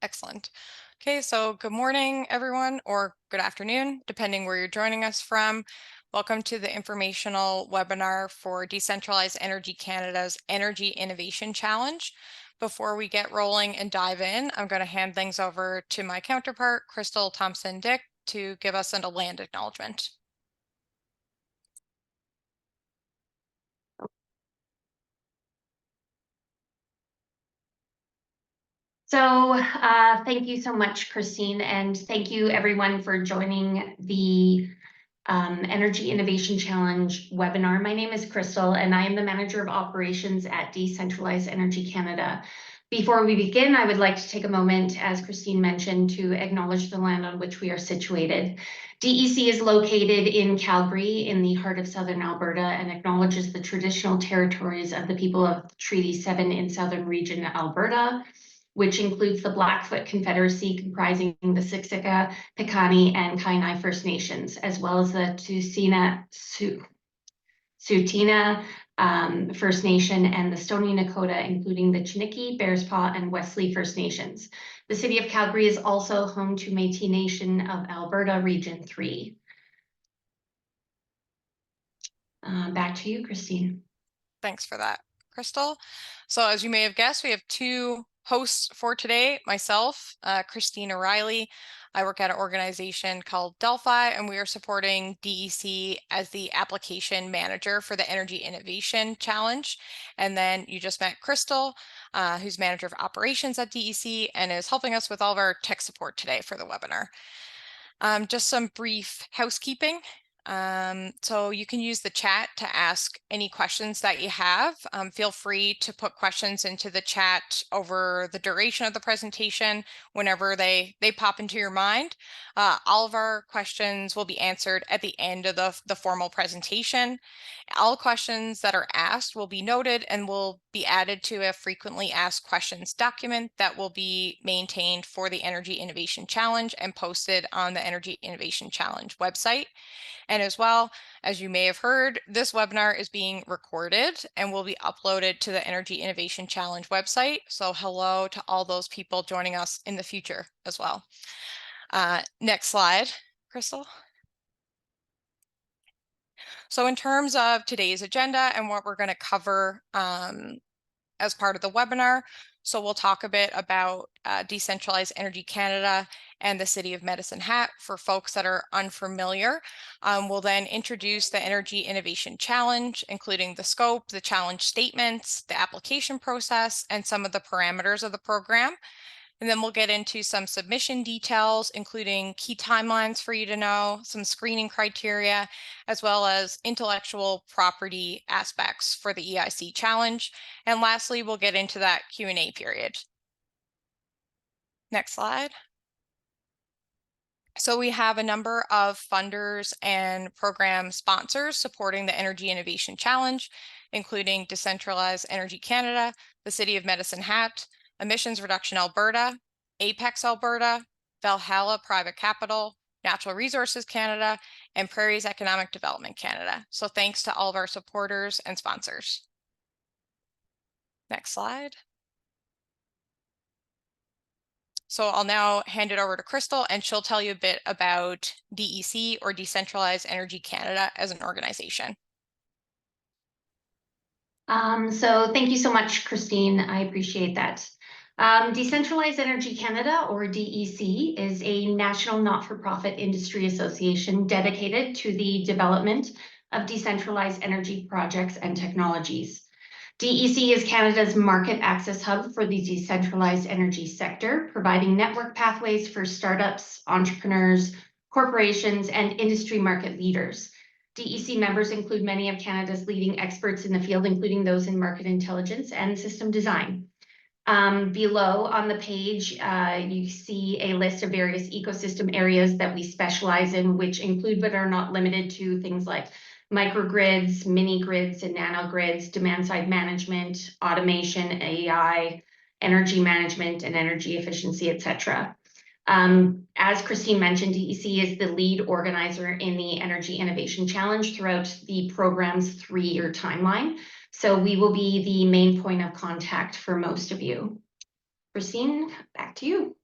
Excellent. Okay, so good morning, everyone, or good afternoon, depending where you're joining us from. Welcome to the informational webinar for Decentralized Energy Canada's Energy Innovation Challenge. Before we get rolling and dive in, I'm going to hand things over to my counterpart, Crystal Thompson-Dick, to give us a land acknowledgement. So thank you so much, Christine, and thank you everyone for joining the Energy Innovation Challenge webinar. My name is Crystal, and I am the Manager of Operations at Decentralized Energy Canada. Before we begin, I would like to take a moment, as Christine mentioned, to acknowledge the land on which we are situated. DEC is located in Calgary, in the heart of southern Alberta, and acknowledges the traditional territories of the people of Treaty 7 in Southern Region Alberta, which includes the Blackfoot Confederacy comprising the Siksika, Piikani, and Kainai First Nations, as well as the Tsuut'ina First Nation and the Stoney Nakoda, including the Chiniki, Bearspaw, and Wesley First Nations. The city of Calgary is also home to Métis Nation of Alberta, Region 3. Back to you, Christine. Thanks for that, Crystal. So as you may have guessed, we have two hosts for today. Myself, Christine O'Reilly. I work at an organization called Delphi, and we are supporting DEC as the application manager for the Energy Innovation Challenge. And then you just met Crystal, who's manager of operations at DEC and is helping us with all of our tech support today for the webinar. Just some brief housekeeping. So you can use the chat to ask any questions that you have. Feel free to put questions into the chat over the duration of the presentation whenever they pop into your mind. All of our questions will be answered at the end of the formal presentation. All questions that are asked will be noted and will be added to a frequently asked questions document that will be maintained for the Energy Innovation Challenge and posted on the Energy Innovation Challenge website. And as well, as you may have heard, this webinar is being recorded and will be uploaded to the Energy Innovation Challenge website. So hello to all those people joining us in the future as well. Next slide, Crystal. So in terms of today's agenda and what we're going to cover as part of the webinar, so we'll talk a bit about Decentralized Energy Canada and the City of Medicine Hat for folks that are unfamiliar. We'll then introduce the Energy Innovation Challenge, including the scope, the challenge statements, the application process, and some of the parameters of the program. And then we'll get into some submission details, including key timelines for you to know, some screening criteria, as well as intellectual property aspects for the EIC challenge. And lastly, we'll get into that Q&A period. Next slide. So we have a number of funders and program sponsors supporting the Energy Innovation Challenge, including Decentralized Energy Canada, the City of Medicine Hat, Emissions Reduction Alberta, Apex Alberta, Valhalla Private Capital, Natural Resources Canada, and Prairies Economic Development Canada. So thanks to all of our supporters and sponsors. Next slide. So I'll now hand it over to Crystal, and she'll tell you a bit about DEC, or Decentralized Energy Canada, as an organization. So thank you so much, Christine. I appreciate that. Decentralized Energy Canada, or DEC, is a national not-for-profit industry association dedicated to the development of decentralized energy projects and technologies. DEC is Canada's market access hub for the decentralized energy sector, providing network pathways for startups, entrepreneurs, corporations, and industry market leaders. DEC members include many of Canada's leading experts in the field, including those in market intelligence and system design. Below on the page, you see a list of various ecosystem areas that we specialize in, which include but are not limited to things like microgrids, mini grids and nanogrids, demand-side management, automation, AI, energy management, and energy efficiency, etc. As Christine mentioned, DEC is the lead organizer in the Energy Innovation Challenge throughout the program's 3-year timeline. So we will be the main point of contact for most of you. Christine, back to you.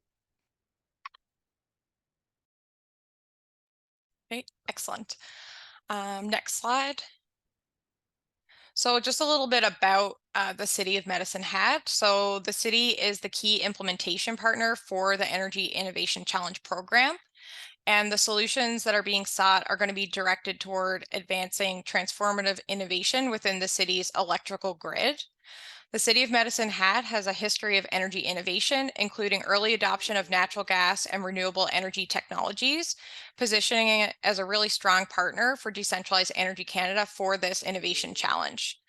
Okay, excellent. Next slide. So just a little bit about the City of Medicine Hat. So the city is the key implementation partner for the Energy Innovation Challenge program. And the solutions that are being sought are going to be directed toward advancing transformative innovation within the city's electrical grid. The City of Medicine Hat has a history of energy innovation, including early adoption of natural gas and renewable energy technologies, positioning it as a really strong partner for Decentralized Energy Canada for this innovation challenge.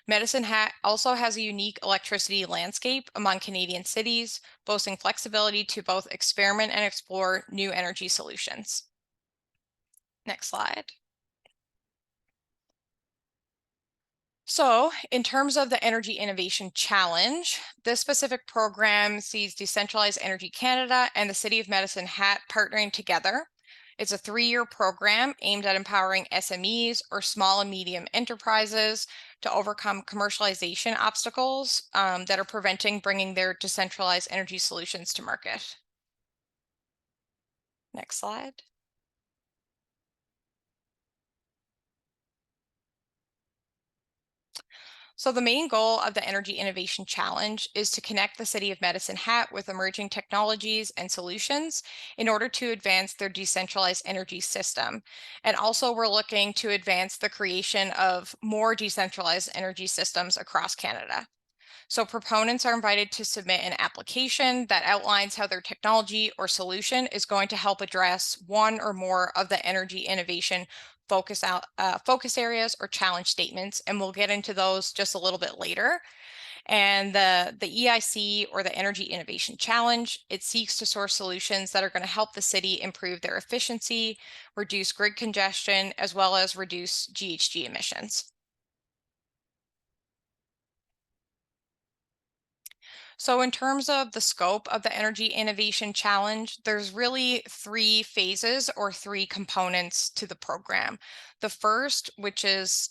Medicine Hat also has a unique electricity landscape among Canadian cities, boasting flexibility to both experiment and explore new energy solutions. Next slide. So, in terms of the Energy Innovation Challenge, this specific program sees Decentralized Energy Canada and the City of Medicine Hat partnering together. It's a 3-year program aimed at empowering SMEs or small and medium enterprises to overcome commercialization obstacles that are preventing bringing their decentralized energy solutions to market. Next slide. So the main goal of the Energy Innovation Challenge is to connect the City of Medicine Hat with emerging technologies and solutions in order to advance their decentralized energy system. And also we're looking to advance the creation of more decentralized energy systems across Canada. So proponents are invited to submit an application that outlines how their technology or solution is going to help address one or more of the energy innovation focus areas or challenge statements, and we'll get into those just a little bit later. And the EIC, or the Energy Innovation Challenge, it seeks to source solutions that are going to help the city improve their efficiency, reduce grid congestion, as well as reduce GHG emissions. So in terms of the scope of the Energy Innovation Challenge, there's really 3 phases or 3 components to the program. The first, which is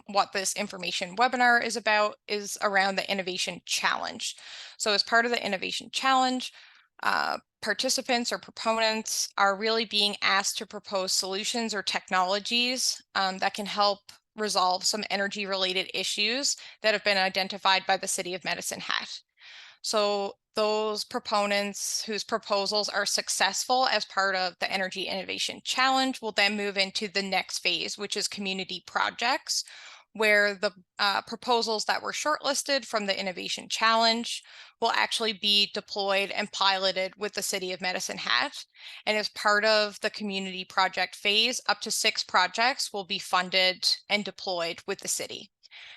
what this information webinar is about, is around the Innovation Challenge. So as part of the Innovation Challenge, participants or proponents are really being asked to propose solutions or technologies that can help resolve some energy related issues that have been identified by the City of Medicine Hat. So those proponents whose proposals are successful as part of the Energy Innovation Challenge will then move into the next phase, which is community projects, where the proposals that were shortlisted from the Innovation Challenge will actually be deployed and piloted with the City of Medicine Hat. And as part of the community project phase, up to 6 projects will be funded and deployed with the city.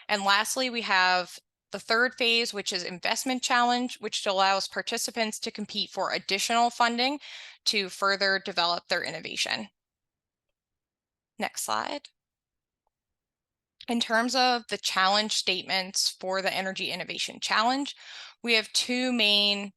And lastly, we have the third phase, which is investment challenge, which allows participants to compete for additional funding to further develop their innovation. Next slide. In terms of the challenge statements for the Energy Innovation Challenge, we have 2 main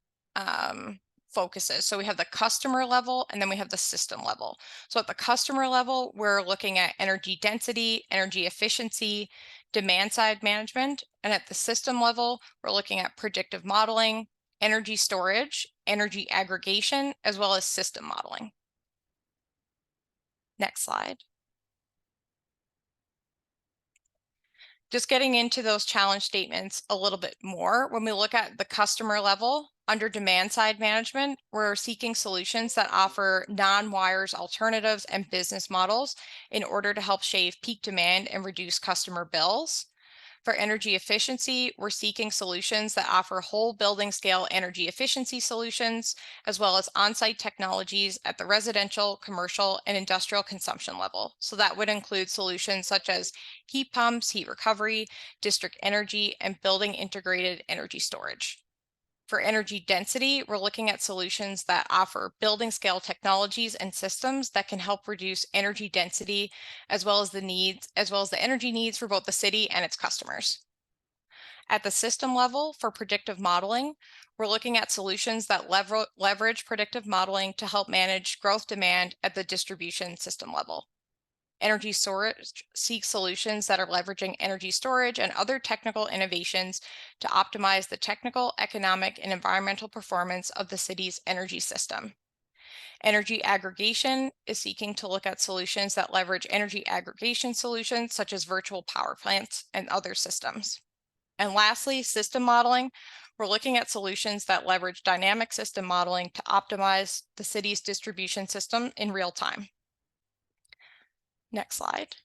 focuses. So we have the customer level and then we have the system level. So at the customer level, we're looking at energy density, energy efficiency, demand side management. And at the system level, we're looking at predictive modeling, energy storage, energy aggregation, as well as system modeling. Next slide. Just getting into those challenge statements a little bit more, when we look at the customer level, under demand side management, we're seeking solutions that offer non-wires alternatives and business models in order to help shave peak demand and reduce customer bills. For energy efficiency, we're seeking solutions that offer whole building scale energy efficiency solutions, as well as on-site technologies at the residential, commercial, and industrial consumption level. So that would include solutions such as heat pumps, heat recovery, district energy, and building integrated energy storage. For energy density, we're looking at solutions that offer building scale technologies and systems that can help reduce energy density, as well as the energy needs for both the city and its customers. At the system level, for predictive modeling, we're looking at solutions that leverage predictive modeling to help manage growth demand at the distribution system level. Energy storage seeks solutions that are leveraging energy storage and other technical innovations to optimize the technical, economic, and environmental performance of the city's energy system. Energy aggregation is seeking to look at solutions that leverage energy aggregation solutions such as virtual power plants and other systems. And lastly, system modeling. We're looking at solutions that leverage dynamic system modeling to optimize the city's distribution system in real time. Next slide.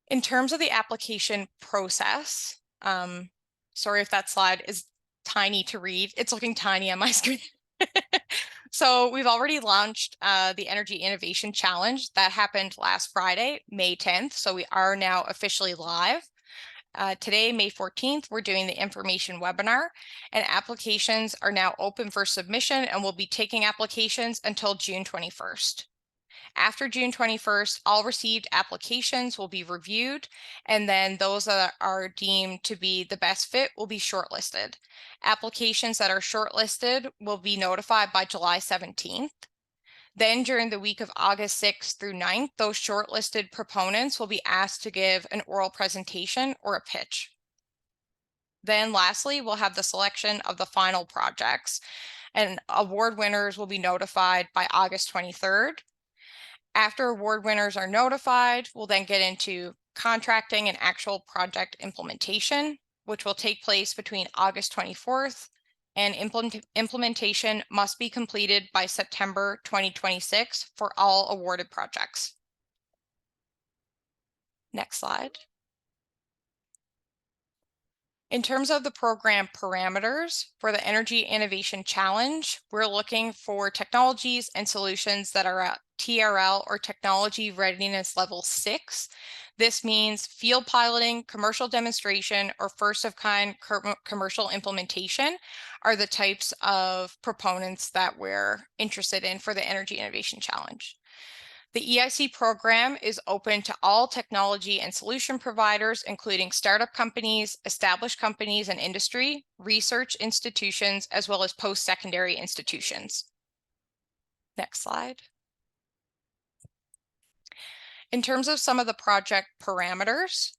In terms of the application process, sorry if that slide is tiny to read. It's looking tiny on my screen. So we've already launched the Energy Innovation Challenge that happened last Friday, May 10th. So we are now officially live. Today, May 14th, we're doing the information webinar, and applications are now open for submission, and we'll be taking applications until June 21st. After June 21st, all received applications will be reviewed, and then those that are deemed to be the best fit will be shortlisted. Applications that are shortlisted will be notified by July 17th. Then during the week of August 6th through 9th, those shortlisted proponents will be asked to give an oral presentation or a pitch. Then lastly, we'll have the selection of the final projects, and award winners will be notified by August 23rd. After award winners are notified, we'll then get into contracting and actual project implementation, which will take place between August 24th, and implementation must be completed by September 2026 for all awarded projects. Next slide. In terms of the program parameters for the Energy Innovation Challenge, we're looking for technologies and solutions that are at TRL or Technology Readiness Level 6. This means field piloting, commercial demonstration, or first-of-kind commercial implementation are the types of proponents that we're interested in for the Energy Innovation Challenge. The EIC program is open to all technology and solution providers, including startup companies, established companies and industry, research institutions, as well as post-secondary institutions. Next slide. In terms of some of the project parameters,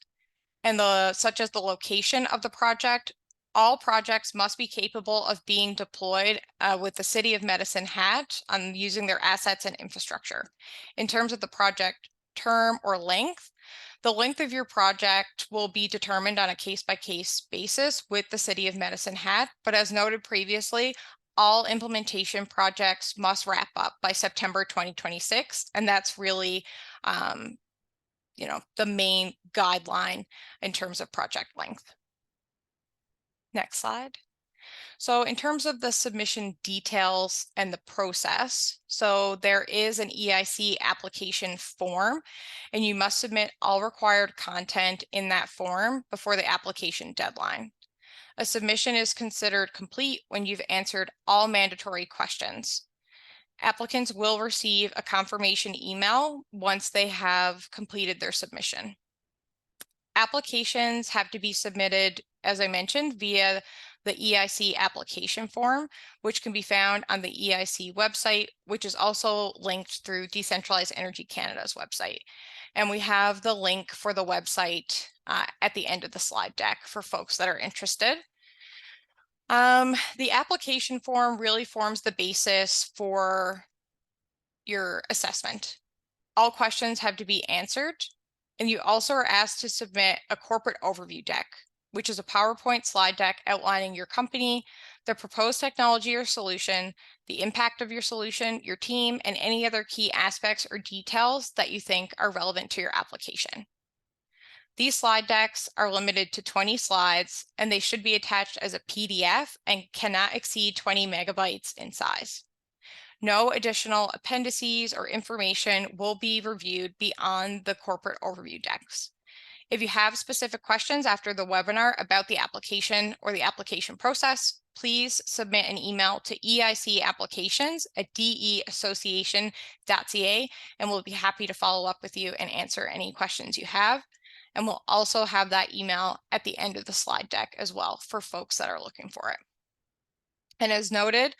such as the location of the project, all projects must be capable of being deployed with the City of Medicine Hat on using their assets and infrastructure. In terms of the project term or length, the length of your project will be determined on a case-by-case basis with the City of Medicine Hat, but as noted previously, all implementation projects must wrap up by September 2026, and that's really the main guideline in terms of project length. Next slide. So in terms of the submission details and the process, so there is an EIC application form, and you must submit all required content in that form before the application deadline. A submission is considered complete when you've answered all mandatory questions. Applicants will receive a confirmation email once they have completed their submission. Applications have to be submitted, as I mentioned, via the EIC application form, which can be found on the EIC website, which is also linked through Decentralized Energy Canada's website. And we have the link for the website at the end of the slide deck for folks that are interested. The application form really forms the basis for your assessment. All questions have to be answered, and you also are asked to submit a corporate overview deck, which is a PowerPoint slide deck outlining your company, the proposed technology or solution, the impact of your solution, your team, and any other key aspects or details that you think are relevant to your application. These slide decks are limited to 20 slides, and they should be attached as a PDF and cannot exceed 20 megabytes in size. No additional appendices or information will be reviewed beyond the corporate overview decks. If you have specific questions after the webinar about the application or the application process, please submit an email to eicapplications@deassociation.ca, and we'll be happy to follow up with you and answer any questions you have. And we'll also have that email at the end of the slide deck as well for folks that are looking for it. And as noted,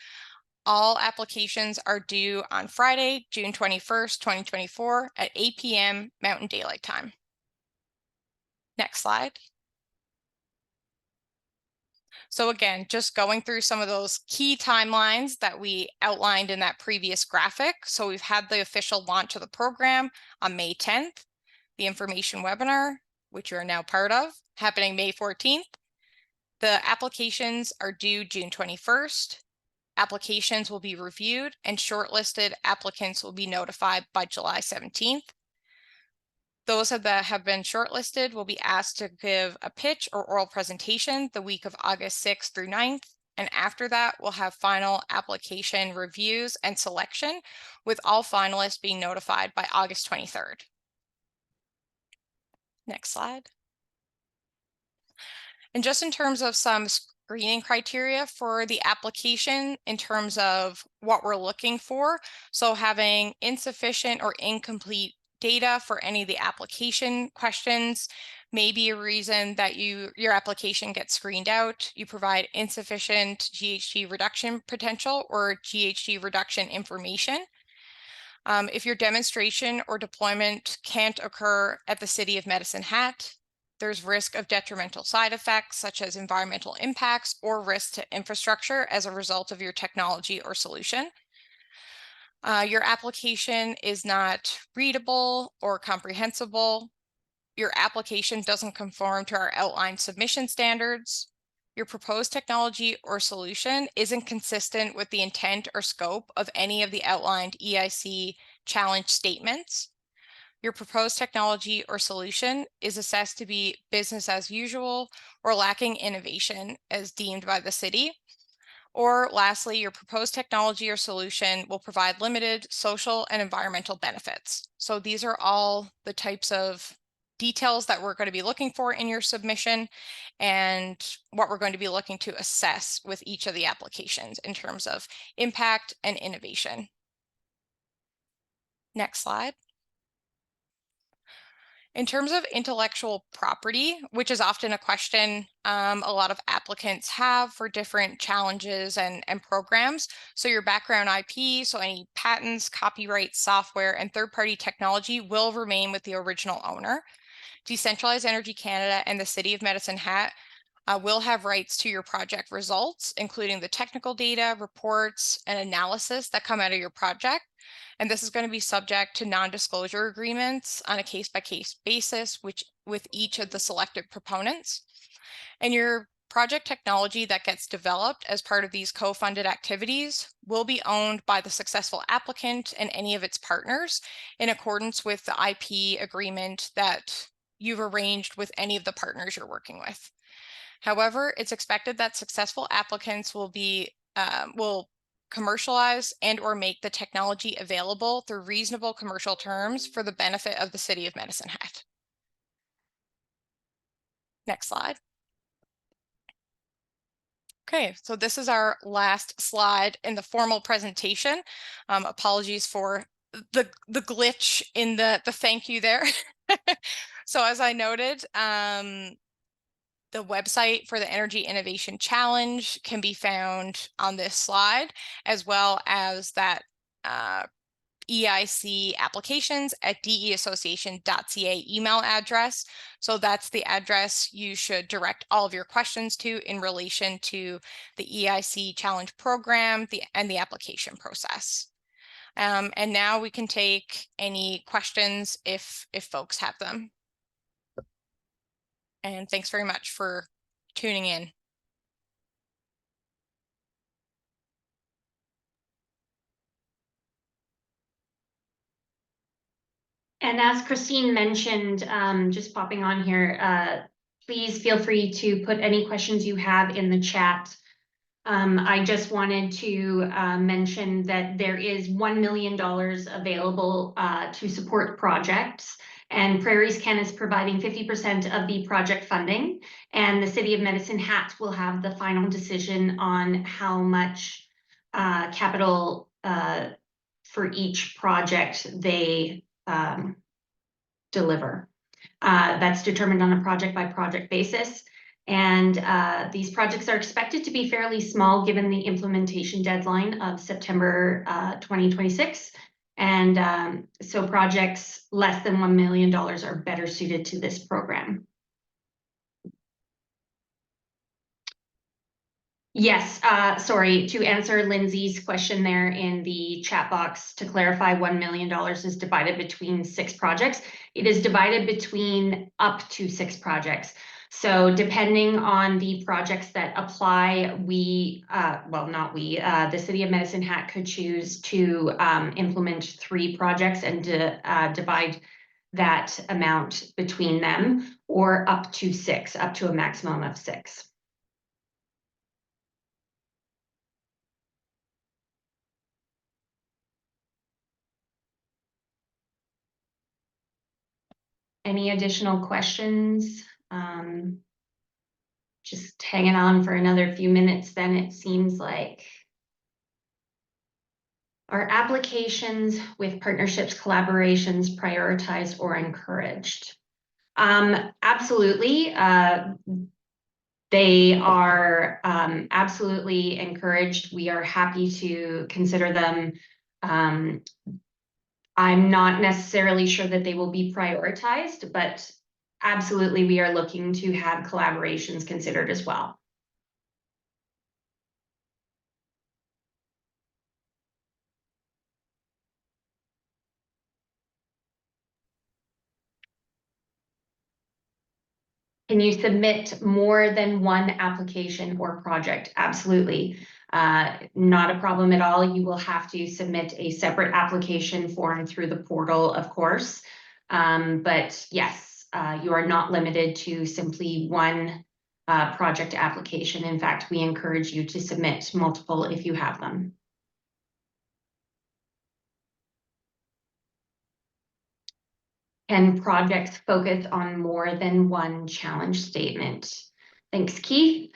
all applications are due on Friday, June 21st, 2024 at 8 p.m. Mountain Daylight Time. Next slide. So again, just going through some of those key timelines that we outlined in that previous graphic. So we've had the official launch of the program on May 10th, the information webinar, which you are now part of, happening May 14th. The applications are due June 21st. Applications will be reviewed and shortlisted applicants will be notified by July 17th. Those that have been shortlisted will be asked to give a pitch or oral presentation the week of August 6th through 9th. And after that, we'll have final application reviews and selection, with all finalists being notified by August 23rd. Next slide. And just in terms of some screening criteria for the application in terms of what we're looking for, so having insufficient or incomplete data for any of the application questions may be a reason that your application gets screened out. You provide insufficient GHG reduction potential or GHG reduction information. If your demonstration or deployment can't occur at the City of Medicine Hat, there's risk of detrimental side effects such as environmental impacts or risk to infrastructure as a result of your technology or solution. Your application is not readable or comprehensible. Your application doesn't conform to our outlined submission standards. Your proposed technology or solution isn't consistent with the intent or scope of any of the outlined EIC challenge statements. Your proposed technology or solution is assessed to be business as usual or lacking innovation as deemed by the city. Or lastly, your proposed technology or solution will provide limited social and environmental benefits. So these are all the types of details that we're going to be looking for in your submission and what we're going to be looking to assess with each of the applications in terms of impact and innovation. Next slide. In terms of intellectual property, which is often a question a lot of applicants have for different challenges and programs. So your background IP, so any patents, copyright, software, and third-party technology will remain with the original owner. Decentralized Energy Canada and the City of Medicine Hat will have rights to your project results, including the technical data, reports, and analysis that come out of your project. And this is going to be subject to non-disclosure agreements on a case-by-case basis, with each of the selected proponents. And your project technology that gets developed as part of these co-funded activities will be owned by the successful applicant and any of its partners in accordance with the IP agreement that you've arranged with any of the partners you're working with. However, it's expected that successful applicants will commercialize and or make the technology available through reasonable commercial terms for the benefit of the City of Medicine Hat. Next slide. Okay, so this is our last slide in the formal presentation. Apologies for the glitch in the thank you there. So as I noted, the website for the Energy Innovation Challenge can be found on this slide, as well as that EIC applications at deassociation.ca email address. So that's the address you should direct all of your questions to in relation to the EIC Challenge program and the application process. And now we can take any questions if folks have them. And thanks very much for tuning in. And as Christine mentioned, just popping on here, please feel free to put any questions you have in the chat. I just wanted to mention that there is $1 million available to support projects, and Prairies Can is providing 50% of the project funding, and the City of Medicine Hat will have the final decision on how much capital for each project they deliver. That's determined on a project-by-project basis. And these projects are expected to be fairly small given the implementation deadline of September 2026. And so projects less than $1 million are better suited to this program. Yes, sorry, to answer Lindsay's question there in the chat box, to clarify, $1 million is divided between 6 projects. It is divided between up to 6 projects. So depending on the projects that apply, the City of Medicine Hat could choose to implement 3 projects and divide that amount between them, or up to 6, up to a maximum of 6. Any additional questions? Just hanging on for another few minutes, then it seems like. Are applications with partnerships, collaborations prioritized or encouraged? Absolutely. They are absolutely encouraged. We are happy to consider them. I'm not necessarily sure that they will be prioritized, but absolutely we are looking to have collaborations considered as well. Can you submit more than one application or project? Absolutely. Not a problem at all. You will have to submit a separate application form through the portal, of course. But yes, you are not limited to simply one project application. In fact, we encourage you to submit multiple if you have them. Can projects focus on more than one challenge statement? Thanks, Keith.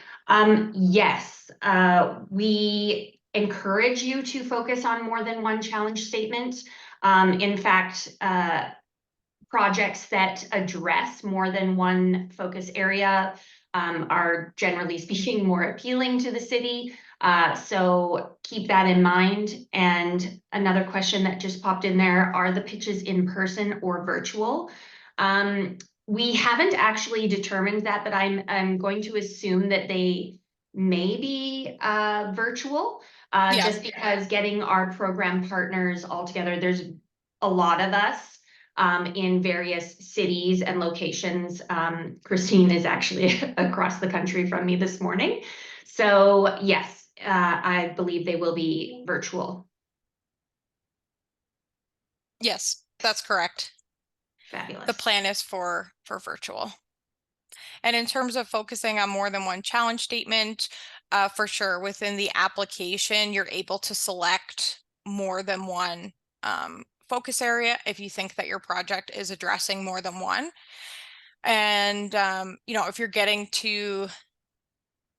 Yes, we encourage you to focus on more than one challenge statement. In fact, projects that address more than one focus area are generally speaking more appealing to the city. So keep that in mind. And another question that just popped in there, are the pitches in person or virtual? We haven't actually determined that, but I'm going to assume that they may be virtual, just because getting our program partners all together, there's a lot of us in various cities and locations. Christine is actually across the country from me this morning. So yes, I believe they will be virtual. Yes, that's correct. Fabulous. The plan is for virtual. And in terms of focusing on more than one challenge statement, for sure, within the application, you're able to select more than one focus area if you think that your project is addressing more than one. And, if you're getting to,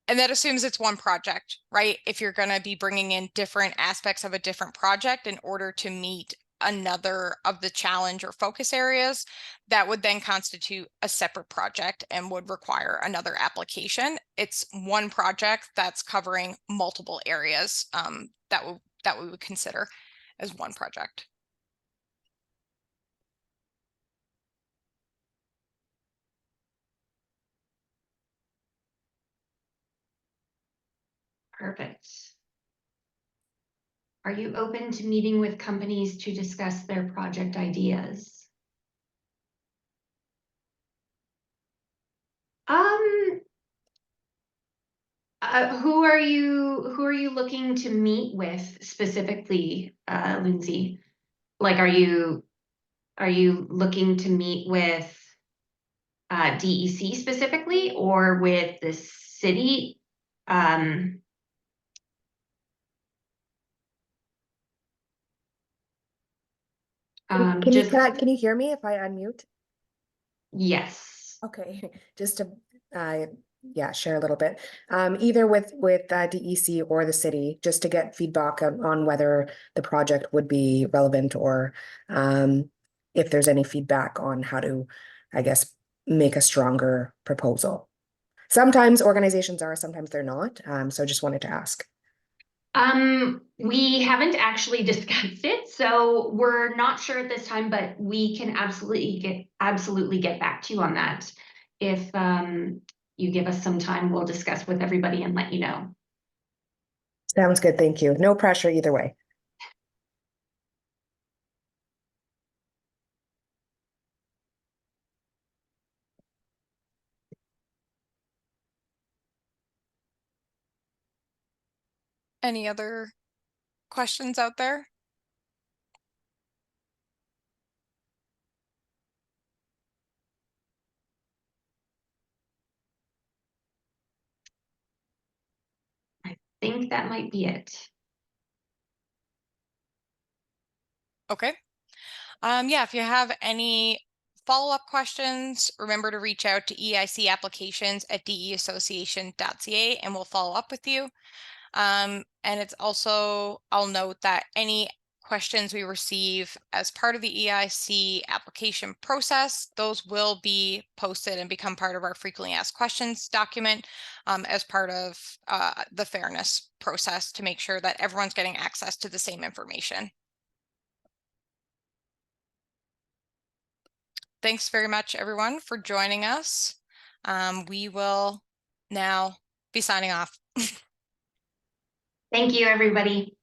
and that assumes it's one project, right? If you're going to be bringing in different aspects of a different project in order to meet another of the challenge or focus areas, that would then constitute a separate project and would require another application. It's one project that's covering multiple areas that we would consider as one project. Perfect. Are you open to meeting with companies to discuss their project ideas? Who are you looking to meet with specifically, Lindsay? Like, are you looking to meet with DEC specifically, or with the city? Can you hear me if I unmute? Yes. Okay, just to share a little bit. Either with DEC or the city, just to get feedback on whether the project would be relevant, or if there's any feedback on how to, I guess, make a stronger proposal. Sometimes organizations are, sometimes they're not. So just wanted to ask. We haven't actually discussed it, so we're not sure at this time, but we can absolutely get back to you on that. If you give us some time, we'll discuss with everybody and let you know. Sounds good. Thank you. No pressure either way. Any other questions out there? I think that might be it. Okay. Yeah, if you have any follow-up questions, remember to reach out to eicapplications@deassociation.ca and we'll follow up with you. And it's also, I'll note that any questions we receive as part of the EIC application process, those will be posted and become part of our frequently asked questions document as part of the fairness process to make sure that everyone's getting access to the same information. Thanks very much, everyone, for joining us. We will now be signing off. Thank you, everybody.